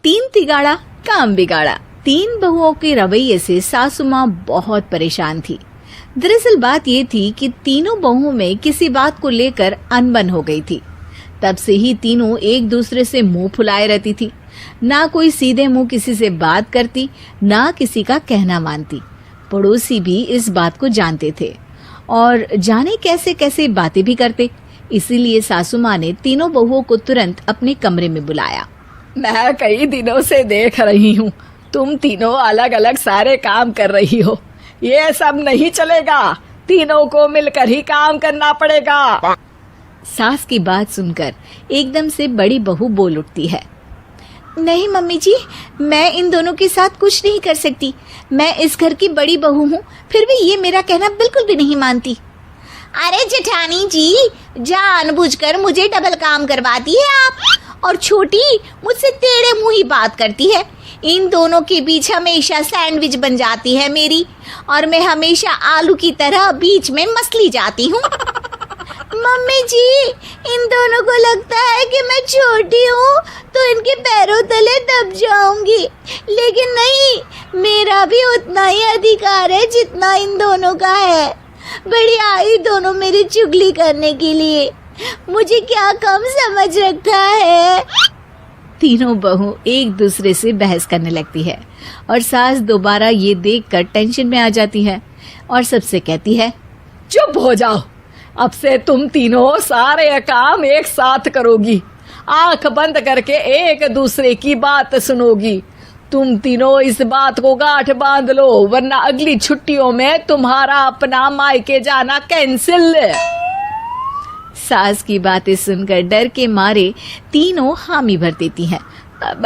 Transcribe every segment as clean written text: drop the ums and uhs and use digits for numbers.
तीन तिगाड़ा काम बिगाड़ा। तीन बहुओं के रवैये से सासू माँ बहुत परेशान थी। दरअसल बात ये थी कि तीनों बहुओं में किसी बात को लेकर अनबन हो गई थी। तब से ही तीनों एक दूसरे से मुंह फुलाए रहती थी। ना कोई सीधे मुंह किसी से बात करती, ना किसी का कहना मानती। पड़ोसी भी इस बात को जानते थे और जाने कैसे कैसे बातें भी करते। इसीलिए सासू माँ ने तीनों बहुओं को तुरंत अपने कमरे में बुलाया। मैं कई दिनों से देख रही हूँ, तुम तीनों अलग अलग सारे काम कर रही हो। ये सब नहीं चलेगा, तीनों को मिलकर ही काम करना पड़ेगा। सास की बात सुनकर एकदम से बड़ी बहू बोल उठती है। नहीं मम्मी जी, मैं इन दोनों के साथ कुछ नहीं कर सकती। मैं इस घर की बड़ी बहू हूँ, फिर भी ये मेरा कहना बिल्कुल भी नहीं मानती। अरे जेठानी जी, जानबूझकर मुझे डबल काम करवाती है आप, और छोटी मुझसे टेढ़े मुंह ही बात करती है। इन दोनों के बीच हमेशा सैंडविच बन जाती है मेरी, और मैं हमेशा आलू की तरह बीच में मसली जाती हूँ। मम्मी जी, इन दोनों को लगता है कि मैं छोटी हूँ तो इनके पैरों तले दब जाऊंगी, लेकिन नहीं, मेरा भी उतना ही अधिकार है जितना इन दोनों का है। बड़ी आई दोनों मेरी चुगली करने के लिए, मुझे क्या कम समझ रखा है। तीनों बहू एक दूसरे से बहस करने लगती है और सास दोबारा ये देखकर टेंशन में आ जाती है और सबसे कहती है, चुप हो जाओ, अब से तुम तीनों सारे काम एक साथ करोगी, आंख बंद करके एक दूसरे की बात सुनोगी। तुम तीनों इस बात को गांठ बांध लो, वरना अगली छुट्टियों में तुम्हारा अपना मायके जाना कैंसिल। सास की बातें सुनकर डर के मारे तीनों हामी भर देती हैं।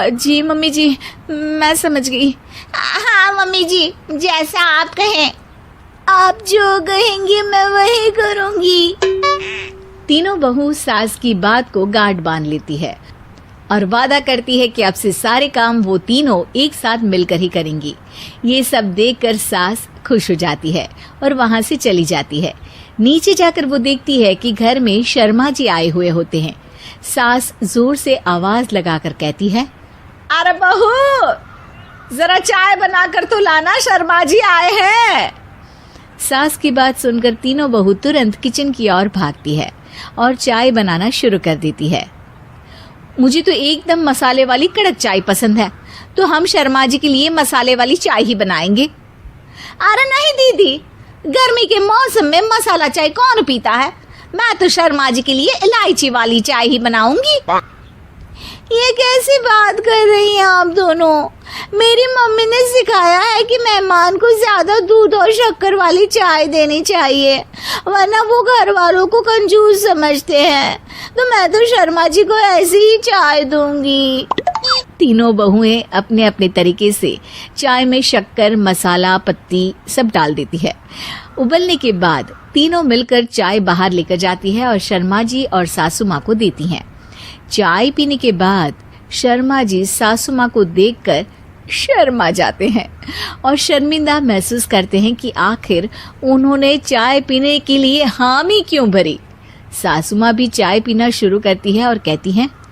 जी मम्मी जी, मैं समझ गई। हाँ मम्मी जी, जैसा आप कहें, आप जो कहेंगी मैं वही करूंगी। तीनों बहू सास की बात को गांठ बांध लेती है और वादा करती है कि अब से सारे काम वो तीनों एक साथ मिलकर ही करेंगी। ये सब देखकर सास खुश हो जाती है और वहां से चली जाती है। नीचे जाकर वो देखती है कि घर में शर्मा जी आए हुए होते हैं। सास जोर से आवाज लगाकर कहती है, अरे बहू, जरा चाय बनाकर तो लाना, शर्मा जी आए हैं। सास की बात सुनकर तीनों बहू तुरंत किचन की ओर भागती है और चाय बनाना शुरू कर देती है। मुझे तो एकदम मसाले वाली कड़क चाय पसंद है, तो हम शर्मा जी के लिए मसाले वाली चाय ही बनाएंगे। अरे नहीं दीदी, गर्मी के मौसम में मसाला चाय कौन पीता है? मैं तो शर्मा जी के लिए इलायची वाली चाय ही बनाऊंगी। ये कैसी बात कर रही हैं आप दोनों? मेरी मम्मी ने सिखाया है कि मेहमान को ज्यादा दूध और शक्कर वाली चाय देनी चाहिए, वरना वो घर वालों को कंजूस समझते हैं। तो मैं तो शर्मा जी को ऐसी ही चाय दूंगी। तीनों बहुएं अपने अपने तरीके से चाय में शक्कर, मसाला, पत्ती सब डाल देती है। उबलने के बाद तीनों मिलकर चाय बाहर लेकर जाती है और शर्मा जी और सासू माँ को देती हैं। चाय पीने के बाद शर्मा जी सासू माँ को देखकर शर्मा जाते हैं और शर्मिंदा महसूस करते हैं कि आखिर उन्होंने चाय पीने के लिए हामी क्यों भरी। सासू माँ भी चाय पीना शुरू करती है और कहती हैं,